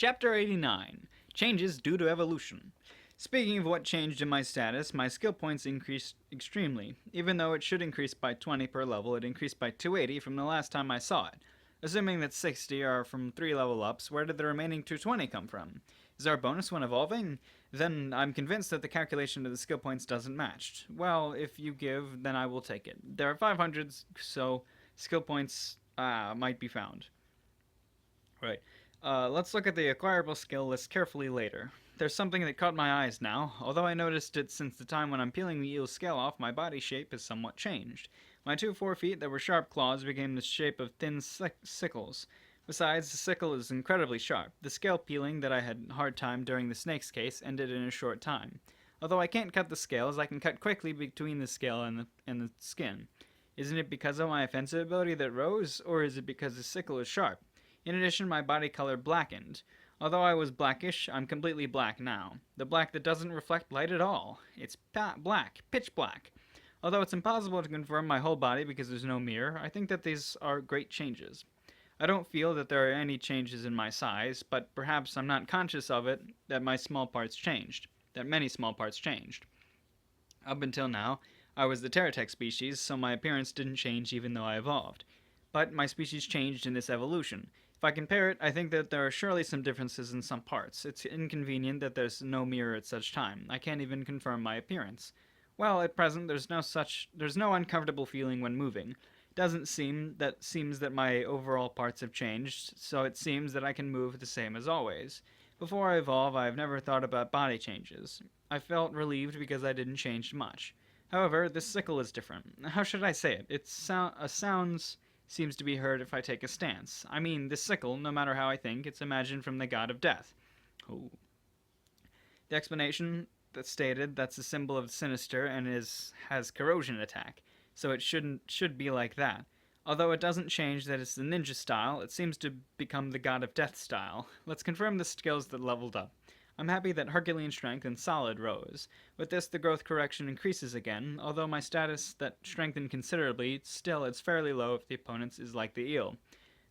Chapter 89 Changes Due to Evolution. Speaking of what changed in my status, my skill points increased extremely. Even though it should increase by 20 per level, it increased by 280 from the last time I saw it. Assuming that 60 are from 3 level ups, where did the remaining 220 come from? Is our bonus one evolving? Then I'm convinced that the calculation of the skill points doesn't match. Well, if you give, then I will take it. There are 500, so skill points might be found. Right. Let's look at the acquirable skill list carefully later. There's something that caught my eyes now. Although I noticed it since the time when I'm peeling the eel's scale off, my body shape has somewhat changed. My 2 forefeet that were sharp claws became the shape of thin sickles. Besides, the sickle is incredibly sharp. The scale peeling that I had a hard time during the snake's case ended in a short time. Although I can't cut the scales, I can cut quickly between the scale and the skin. Isn't it because of my offensive ability that rose, or is it because the sickle is sharp? In addition, my body color blackened. Although I was blackish, I'm completely black now. The black that doesn't reflect light at all. It's black, pitch black. Although it's impossible to confirm my whole body because there's no mirror, I think that these are great changes. I don't feel that there are any changes in my size, but perhaps I'm not conscious of it that my small parts changed. That many small parts changed. Up until now, I was the Terratech species, so my appearance didn't change even though I evolved. But my species changed in this evolution. If I compare it, I think that there are surely some differences in some parts. It's inconvenient that there's no mirror at such time. I can't even confirm my appearance. Well, at present, there's no uncomfortable feeling when moving. It doesn't seems that my overall parts have changed, so it seems that I can move the same as always. Before I evolve, I've never thought about body changes. I felt relieved because I didn't change much. However, this sickle is different. How should I say it? It sounds seems to be heard if I take a stance. I mean, this sickle, no matter how I think, it's imagined from the god of death. Oh. The explanation that stated that's a symbol of sinister and has corrosion attack, so it should be like that. Although it doesn't change that it's the ninja style, it seems to become the god of death style. Let's confirm the skills that leveled up. I'm happy that Herculean Strength and Solid rose. With this, the growth correction increases again, although my status that strengthened considerably, still it's fairly low if the opponent's is like the eel.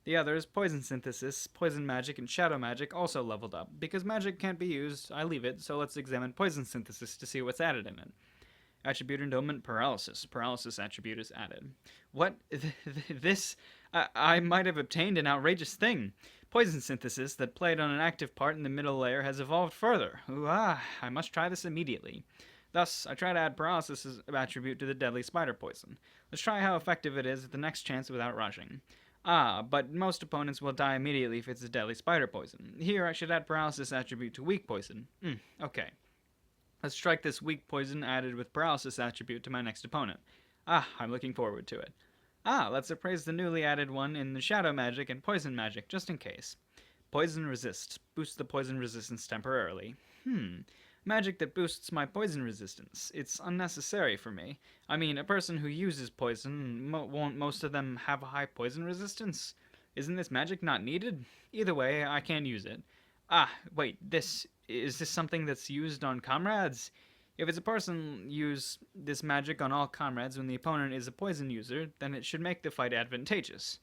The others, Poison Synthesis, Poison Magic, and Shadow Magic, also leveled up. Because magic can't be used, I leave it, so let's examine Poison Synthesis to see what's added in it. Attribute Endowment Paralysis. Paralysis attribute is added. What? This? I might have obtained an outrageous thing. Poison synthesis that played on an active part in the middle layer has evolved further. I must try this immediately. Thus, I try to add paralysis attribute to the deadly spider poison. Let's try how effective it is at the next chance without rushing. But most opponents will die immediately if it's a deadly spider poison. Here, I should add paralysis attribute to weak poison. Okay. Let's strike this weak poison added with paralysis attribute to my next opponent. I'm looking forward to it. Let's appraise the newly added one in the Shadow Magic and Poison Magic, just in case. Poison Resist. Boosts the poison resistance temporarily. Magic that boosts my poison resistance. It's unnecessary for me. I mean, a person who uses poison, won't most of them have a high poison resistance? Isn't this magic not needed? Either way, I can't use it. Wait, is this something that's used on comrades? If it's a person use this magic on all comrades when the opponent is a poison user, then it should make the fight advantageous.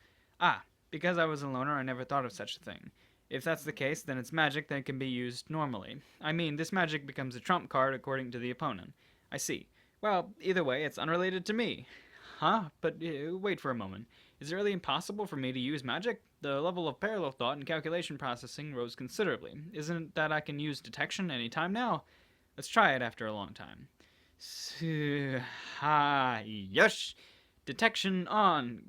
Because I was a loner, I never thought of such a thing. If that's the case, then it's magic that can be used normally. I mean, this magic becomes a trump card according to the opponent. I see. Well, either way, it's unrelated to me. But wait for a moment. Is it really impossible for me to use magic? The level of parallel thought and calculation processing rose considerably. Isn't it that I can use detection any time now? Let's try it after a long time. Yosh! Detection on.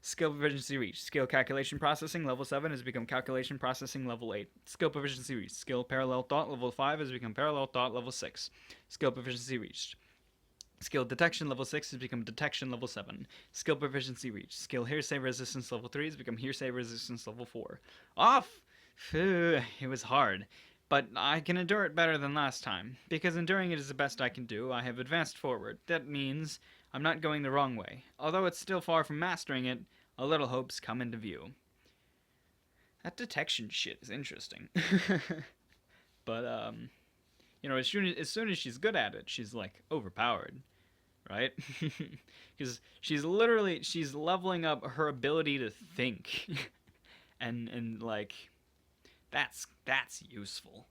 Skill proficiency reached. Skill calculation processing level 7 has become calculation processing level 8. Skill proficiency reached. Skill parallel thought level 5 has become parallel thought level 6. Skill proficiency reached. Skill detection level 6 has become detection level 7. Skill proficiency reached. Skill hearsay resistance level 3 has become hearsay resistance level 4. Off! It was hard, but I can endure it better than last time. Because enduring it is the best I can do, I have advanced forward. That means I'm not going the wrong way. Although it's still far from mastering it, a little hopes come into view. That detection shit is interesting. But, as soon as she's good at it, she's, like, overpowered. Right? Because she's leveling up her ability to think. and like that's useful.